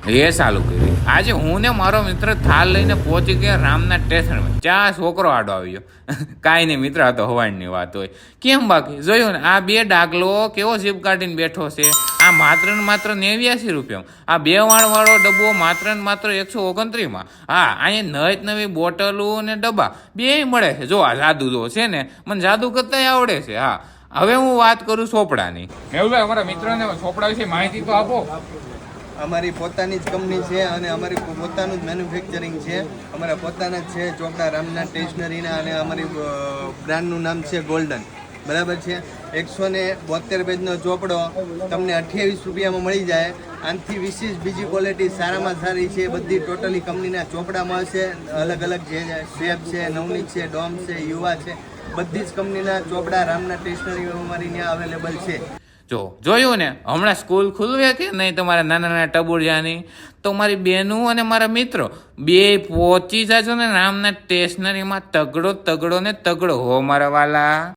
એ સાલું કર્યું. આજે હું ને મારો મિત્ર થાલ લઈને પહોંચી ગયા રામના સ્ટેશનમાં. ત્યાં છોકરો આડો આવ્યો. કાંઈ નહીં મિત્ર, આ તો હવાણની વાત હોય. કેમ બાકી જોયું ને, આ બે ડાગલો કેવો જીપ કાઢીને બેઠો છે. આ માત્ર ને માત્ર 89 રૂપિયામાં. આ 2 વાળો ડબ્બો માત્ર ને માત્ર 129માં. હા, અહીંયા નવી બોટલો ને ડબ્બા બે મળે છે. જો આ જાદુ જો છે ને, મને જાદુ કરતાંય આવડે છે. હા, હવે હું વાત કરું ચોપડાની. મેહુલભાઈ, અમારા મિત્રને ચોપડા વિશે માહિતી તો આપો. અમારી પોતાની જ કંપની છે અને અમારી પોતાનું જ મેન્યુફેક્ચરિંગ છે. અમારા પોતાના જ છે ચોપડા રામનાથ સ્ટેશનરીના, અને અમારી બ્રાન્ડનું નામ છે ગોલ્ડન. બરાબર છે. 172 પેજનો ચોપડો તમને 28 રૂપિયામાં મળી જાય. આનાથી વિશેષ બીજી ક્વોલિટી સારામાં સારી છે. બધી ટોટલી કંપનીના ચોપડા મળશે. અલગ અલગ જે શેપ છે, નવનીત છે, ડોમ છે, યુવા છે, બધી જ કંપનીના ચોપડા રામનાથ સ્ટેશનરી અમારી ત્યાં અવેલેબલ છે. જોયું ને, હમણાં સ્કૂલ ખુલવે કે નહીં તમારા નાના નાના ટબુડિયાની, તો મારી બહેનો અને મારા મિત્રો બે પહોંચી જાજો ને રામનાથ સ્ટેશનરીમાં. તગડો ને તગડો હો મારા વાલા.